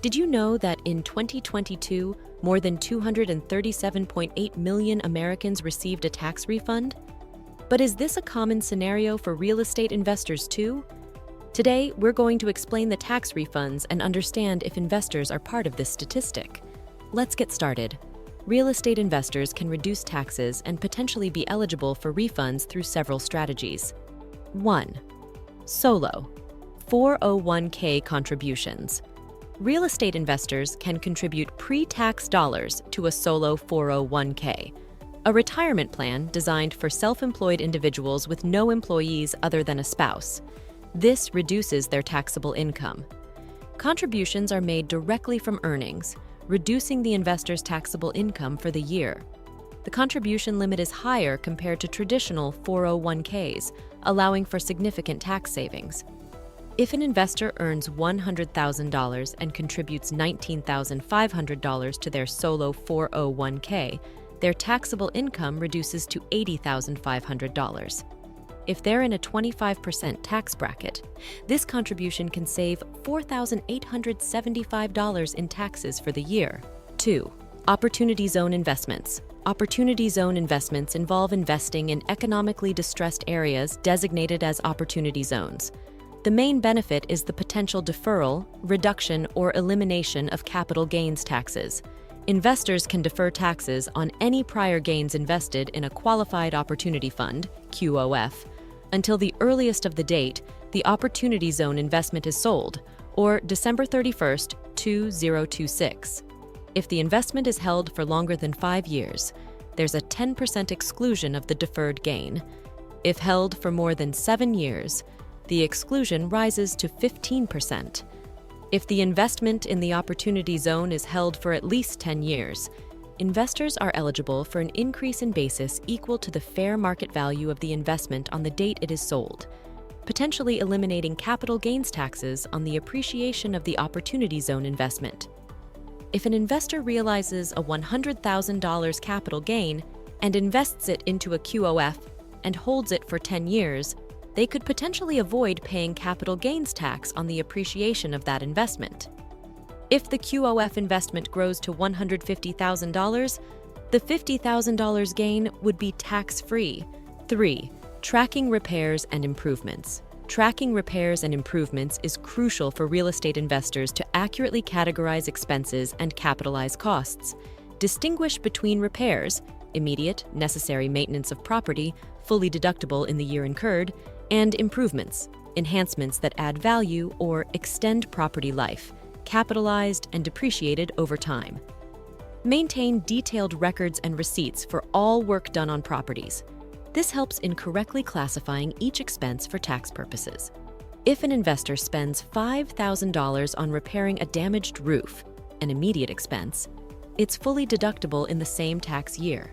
Did you know that in 2022, more than 237.8 million Americans received a tax refund? But is this a common scenario for real estate investors too? Today, we're going to explain the tax refunds and understand if investors are part of this statistic. Let's get started. Real estate investors can reduce taxes and potentially be eligible for refunds through several strategies. 1. Solo 401k contributions. Real estate investors can contribute pre-tax dollars to a solo 401k, a retirement plan designed for self-employed individuals with no employees other than a spouse. This reduces their taxable income. Contributions are made directly from earnings, reducing the investor's taxable income for the year. The contribution limit is higher compared to traditional 401ks, allowing for significant tax savings. If an investor earns $100,000 and contributes $19,500 to their solo 401k, their taxable income reduces to $80,500. If they're in a 25% tax bracket, this contribution can save $4,875 in taxes for the year. 2. Opportunity Zone Investments. Opportunity Zone investments involve investing in economically distressed areas designated as opportunity zones. The main benefit is the potential deferral, reduction, or elimination of capital gains taxes. Investors can defer taxes on any prior gains invested in a qualified opportunity fund, QOF, until the earliest of the date the Opportunity Zone investment is sold, or December 31st, 2026. If the investment is held for longer than 5 years, there's a 10% exclusion of the deferred gain. If held for more than 7 years, the exclusion rises to 15%. If the investment in the Opportunity Zone is held for at least 10 years, investors are eligible for an increase in basis equal to the fair market value of the investment on the date it is sold, potentially eliminating capital gains taxes on the appreciation of the Opportunity Zone investment. If an investor realizes a $100,000 capital gain and invests it into a QOF and holds it for 10 years, they could potentially avoid paying capital gains tax on the appreciation of that investment. If the QOF investment grows to $150,000, the $50,000 gain would be tax-free. 3. Tracking repairs and improvements. Tracking repairs and improvements is crucial for real estate investors to accurately categorize expenses and capitalize costs. Distinguish between repairs, immediate, necessary maintenance of property, fully deductible in the year incurred, and improvements, enhancements that add value or extend property life, capitalized and depreciated over time. Maintain detailed records and receipts for all work done on properties. This helps in correctly classifying each expense for tax purposes. If an investor spends $5,000 on repairing a damaged roof, an immediate expense, it's fully deductible in the same tax year.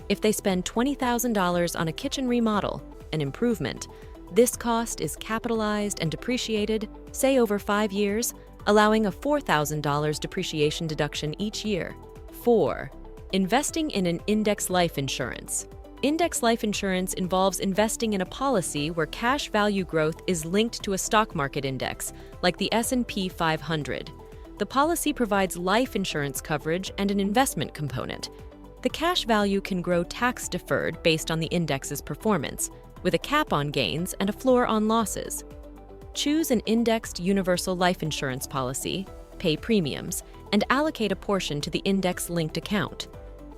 If they spend $20,000 on a kitchen remodel, an improvement, this cost is capitalized and depreciated, say over 5 years, allowing a $4,000 depreciation deduction each year. 4. Investing in an index life insurance. Index life insurance involves investing in a policy where cash value growth is linked to a stock market index, like the S&P 500. The policy provides life insurance coverage and an investment component. The cash value can grow tax-deferred based on the index's performance, with a cap on gains and a floor on losses. Choose an indexed universal life insurance policy, pay premiums, and allocate a portion to the index-linked account.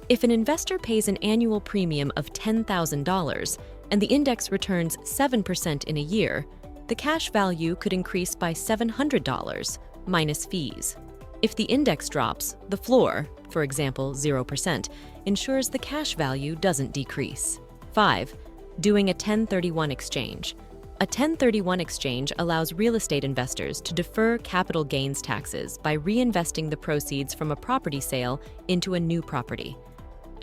If an investor pays an annual premium of $10,000 and the index returns 7% in a year, the cash value could increase by $700, minus fees. If the index drops, the floor, for example 0%, ensures the cash value doesn't decrease. 5. Doing a 1031 exchange. A 1031 exchange allows real estate investors to defer capital gains taxes by reinvesting the proceeds from a property sale into a new property.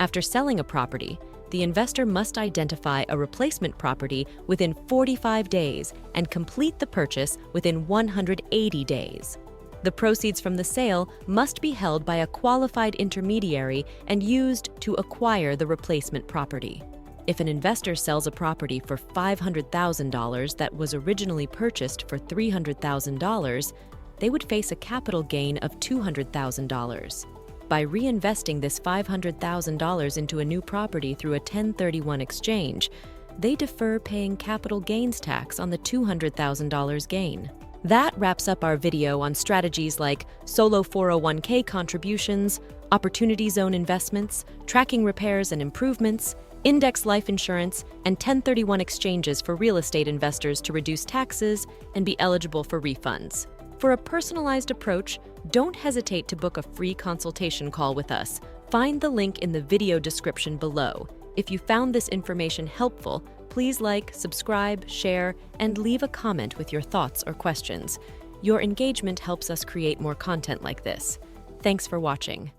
After selling a property, the investor must identify a replacement property within 45 days and complete the purchase within 180 days. The proceeds from the sale must be held by a qualified intermediary and used to acquire the replacement property. If an investor sells a property for $500,000 that was originally purchased for $300,000, they would face a capital gain of $200,000. By reinvesting this $500,000 into a new property through a 1031 exchange, they defer paying capital gains tax on the $200,000 gain. That wraps up our video on strategies like solo 401k contributions, opportunity zone investments, tracking repairs and improvements, index life insurance, and 1031 exchanges for real estate investors to reduce taxes and be eligible for refunds. For a personalized approach, don't hesitate to book a free consultation call with us. Find the link in the video description below. If you found this information helpful, please like, subscribe, share, and leave a comment with your thoughts or questions. Your engagement helps us create more content like this. Thanks for watching.